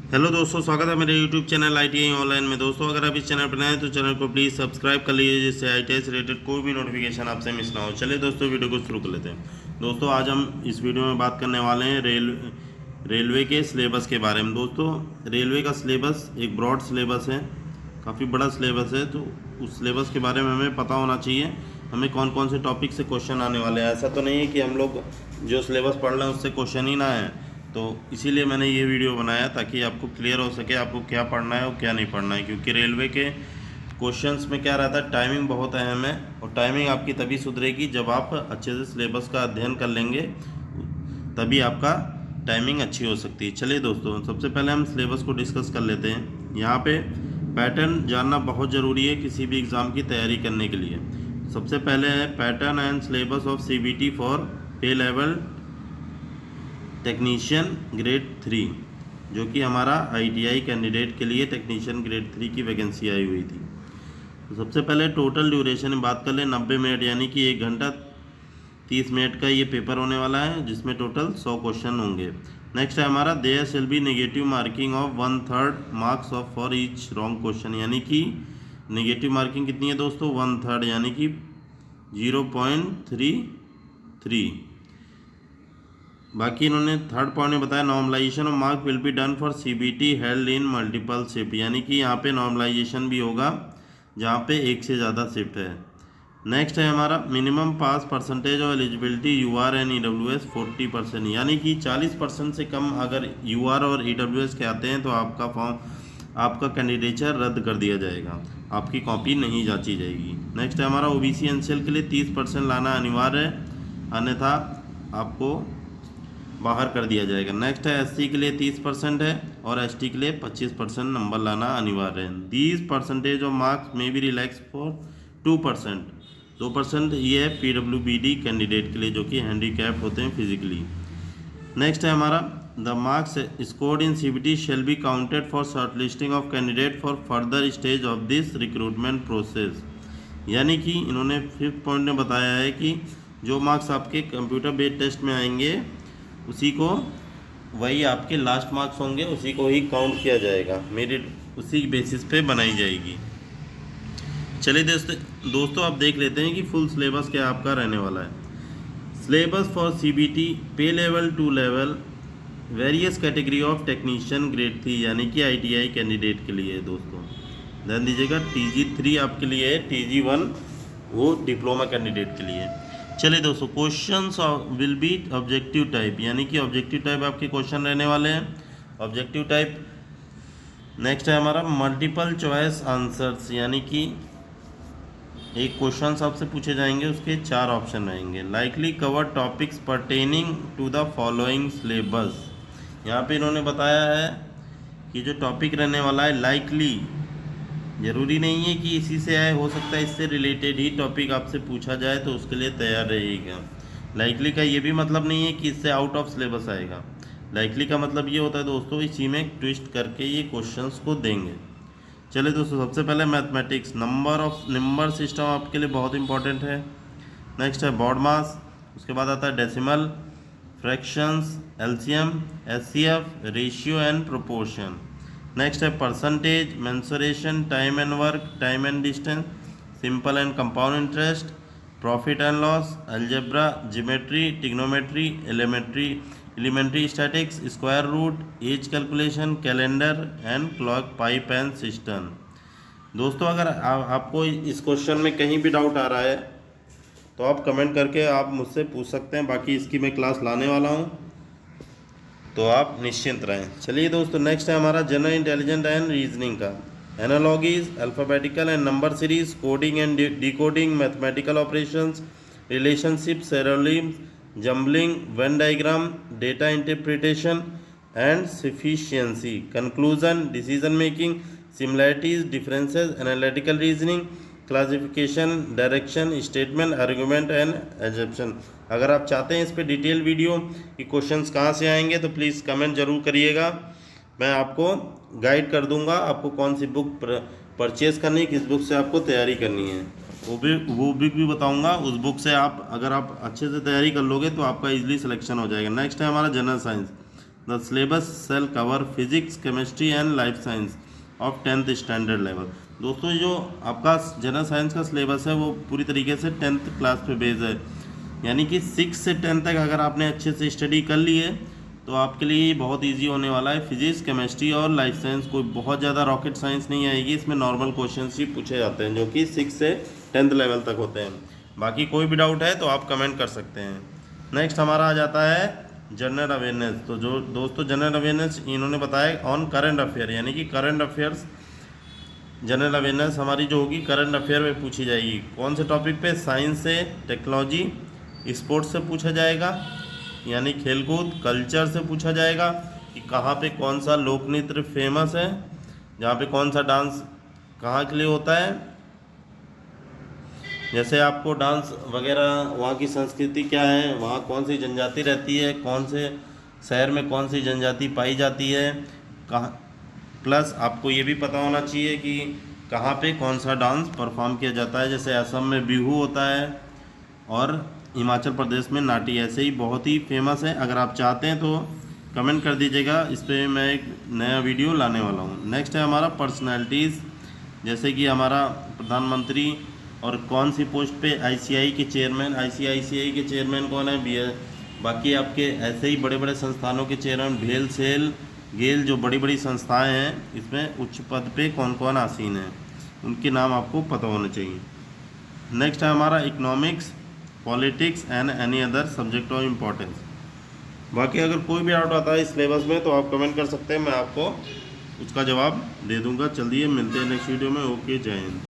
Hello दोस्तों, स्वागत है मेरे यूट्यूब चैनल ITI ऑनलाइन में। दोस्तों, अगर आप इस चैनल पर नए हैं तो चैनल को प्लीज़ सब्सक्राइब कर लीजिए, जिससे ITI से रिलेटेड कोई भी नोटिफिकेशन आपसे मिस ना हो। चलिए दोस्तों, वीडियो को शुरू कर लेते हैं। दोस्तों, आज हम इस वीडियो में बात करने वाले हैं रेलवे के सिलेबस के बारे में। दोस्तों, रेलवे का सिलेबस एक ब्रॉड सिलेबस है, काफ़ी बड़ा सिलेबस है, तो उस सिलेबस के बारे में हमें पता होना चाहिए हमें कौन कौन से टॉपिक से क्वेश्चन आने वाले हैं। ऐसा तो नहीं है कि हम लोग जो सिलेबस पढ़ रहे हैं उससे क्वेश्चन ही ना आए। तो इसीलिए मैंने ये वीडियो बनाया ताकि आपको क्लियर हो सके आपको क्या पढ़ना है और क्या नहीं पढ़ना है, क्योंकि रेलवे के क्वेश्चंस में क्या रहता है, टाइमिंग बहुत अहम है। और टाइमिंग आपकी तभी सुधरेगी जब आप अच्छे से सिलेबस का अध्ययन कर लेंगे, तभी आपका टाइमिंग अच्छी हो सकती है। चलिए दोस्तों, सबसे पहले हम सिलेबस को डिस्कस कर लेते हैं। यहाँ पे पैटर्न जानना बहुत ज़रूरी है किसी भी एग्ज़ाम की तैयारी करने के लिए। सबसे पहले है pattern and syllabus of CBT for पे लेवल टेक्नीशियन ग्रेड 3, जो कि हमारा ITI कैंडिडेट के लिए टेक्नीशियन ग्रेड 3 की वैकेंसी आई हुई थी। तो सबसे पहले टोटल ड्यूरेशन में बात कर लें, 90 मिनट, यानी कि 1 घंटा 30 मिनट का ये पेपर होने वाला है, जिसमें टोटल 100 क्वेश्चन होंगे। नेक्स्ट है हमारा there shall be negative marking of 1/3 marks off for each wrong question, यानी कि नेगेटिव मार्किंग कितनी है दोस्तों, 1/3, यानी कि 0.33। बाकी इन्होंने थर्ड पॉइंट में बताया normalization of mark will be done for CBT held in multiple shift, यानी कि यहाँ पे नॉर्मलाइजेशन भी होगा जहाँ पे एक से ज़्यादा शिफ्ट है। नेक्स्ट है हमारा minimum pass percentage of eligibility UR and EWS 40%, यानी कि 40% से कम अगर UR और EWS के आते हैं तो आपका कैंडिडेचर रद्द कर दिया जाएगा, आपकी कॉपी नहीं जांची जाएगी। नेक्स्ट है हमारा OBC NCL के लिए 30% लाना अनिवार्य है, अन्यथा आपको बाहर कर दिया जाएगा। नेक्स्ट है SC के लिए 30% है और ST के लिए 25% नंबर लाना अनिवार्य है। दीज परसेंटेज ऑफ मार्क्स में भी रिलैक्स फॉर 2%। 2% ये है PWBD कैंडिडेट के लिए जो कि हैंडीकैप होते हैं फिजिकली। नेक्स्ट है हमारा the marks scored in CBT shall be counted for short listing of candidate for further stage of this recruitment process, यानी कि इन्होंने 5th पॉइंट में बताया है कि जो मार्क्स आपके कंप्यूटर बेस्ड टेस्ट में आएंगे उसी को, वही आपके लास्ट मार्क्स होंगे, उसी को ही काउंट किया जाएगा, मेरिट उसी बेसिस पे बनाई जाएगी। चलिए दोस्तों आप देख लेते हैं कि फुल सिलेबस क्या आपका रहने वाला है। सिलेबस फॉर CBT पे level 2 level various category of technician grade 3, यानी कि ITI कैंडिडेट के लिए है दोस्तों। ध्यान दीजिएगा, TG3 आपके लिए है, TG1 वो डिप्लोमा कैंडिडेट के लिए है। चलिए दोस्तों, questions will be objective type, यानी कि ऑब्जेक्टिव टाइप आपके क्वेश्चन रहने वाले हैं, ऑब्जेक्टिव टाइप। नेक्स्ट है हमारा मल्टीपल चॉइस आंसर्स, यानी कि एक क्वेश्चन आपसे पूछे जाएंगे, उसके 4 ऑप्शन रहेंगे। Likely cover topics pertaining to the following syllabus, यहाँ पे इन्होंने बताया है कि जो टॉपिक रहने वाला है लाइकली, ज़रूरी नहीं है कि इसी से आए, हो सकता है इससे रिलेटेड ही टॉपिक आपसे पूछा जाए, तो उसके लिए तैयार रहिएगा। लाइकली का ये भी मतलब नहीं है कि इससे आउट ऑफ सिलेबस आएगा। लाइकली का मतलब ये होता है दोस्तों, इसी में ट्विस्ट करके ये क्वेश्चंस को देंगे। चलिए दोस्तों, सबसे पहले मैथमेटिक्स, नंबर सिस्टम आपके लिए बहुत इंपॉर्टेंट है। नेक्स्ट है बॉड मास, उसके बाद आता है decimal, fractions, LCM, SCF, ratio and proportion. Next है percentage, mensuration, time and work, time and distance, simple and compound interest, profit and loss, algebra, geometry, trigonometry, elementary statics, square root, age calculation, calendar and clock, pipe and cistern. दोस्तों, अगर आपको इस question में कहीं भी doubt आ रहा है तो आप कमेंट करके आप मुझसे पूछ सकते हैं, बाकी इसकी मैं क्लास लाने वाला हूँ, तो आप निश्चिंत रहें। चलिए दोस्तों, नेक्स्ट है हमारा जनरल इंटेलिजेंस एंड रीजनिंग का। Analogies, alphabetical and number series, coding and decoding, mathematical operations, relationship, syllogisms, jumbling, venn diagram, data interpretation and sufficiency, conclusion, decision making, similarities, differences, analytical reasoning, classification, direction, statement, argument and assumption. अगर आप चाहते हैं इस पर detail video कि questions कहाँ से आएंगे तो प्लीज़ कमेंट जरूर करिएगा, मैं आपको गाइड कर दूंगा आपको कौन सी बुक परचेज करनी है, किस बुक से आपको तैयारी करनी है, वो बुक भी बताऊंगा। उस बुक से आप अगर आप अच्छे से तैयारी कर लोगे तो आपका इजीली सिलेक्शन हो जाएगा। नेक्स्ट है हमारा general science. The syllabus shall cover physics, chemistry and life science of 10th standard level. दोस्तों जो आपका जनरल साइंस का सिलेबस है वो पूरी तरीके से 10th क्लास पे बेस्ड है, यानी कि 6 से 10 तक अगर आपने अच्छे से स्टडी कर ली है तो आपके लिए बहुत इजी होने वाला है। फिजिक्स, केमिस्ट्री और लाइफ साइंस कोई बहुत ज़्यादा रॉकेट साइंस नहीं आएगी, इसमें नॉर्मल क्वेश्चंस ही पूछे जाते हैं जो कि 6 से 10th लेवल तक होते हैं। बाकी कोई भी डाउट है तो आप कमेंट कर सकते हैं। नेक्स्ट हमारा आ जाता है जनरल अवेयरनेस। तो जो दोस्तों जनरल अवेयरनेस इन्होंने बताया ऑन करंट अफेयर, यानी कि करंट अफेयर्स जनरल अवेयरनेस हमारी जो होगी करंट अफेयर में पूछी जाएगी। कौन से टॉपिक पे? साइंस से, टेक्नोलॉजी, स्पोर्ट्स से पूछा जाएगा, यानी खेलकूद, कल्चर से पूछा जाएगा कि कहाँ पे कौन सा लोक नृत्य फेमस है, जहाँ पे कौन सा डांस कहाँ के लिए होता है, जैसे आपको डांस वगैरह वहाँ की संस्कृति क्या है, वहाँ कौन सी जनजाति रहती है, कौन से शहर में कौन सी जनजाति पाई जाती है, कहाँ, प्लस आपको ये भी पता होना चाहिए कि कहाँ पे कौन सा डांस परफॉर्म किया जाता है। जैसे असम में बिहू होता है और हिमाचल प्रदेश में नाटी, ऐसे ही बहुत ही फेमस है। अगर आप चाहते हैं तो कमेंट कर दीजिएगा, इस पर मैं एक नया वीडियो लाने वाला हूँ। नेक्स्ट है हमारा पर्सनैलिटीज़, जैसे कि हमारा प्रधानमंत्री और कौन सी पोस्ट पे आईसीआई के चेयरमैन, आईसीआईसीआई के चेयरमैन कौन है, बाकी आपके ऐसे ही बड़े बड़े संस्थानों के चेयरमैन भेल, सेल, गेल, जो बड़ी बड़ी संस्थाएं हैं इसमें उच्च पद पे कौन कौन आसीन है, उनके नाम आपको पता होने चाहिए। नेक्स्ट है हमारा economics, politics and any other subject of importance. बाकी अगर कोई भी डाउट आता है इस सिलेबस में तो आप कमेंट कर सकते हैं, मैं आपको उसका जवाब दे दूंगा। चलिए मिलते हैं नेक्स्ट वीडियो में। ओके, जय हिंद।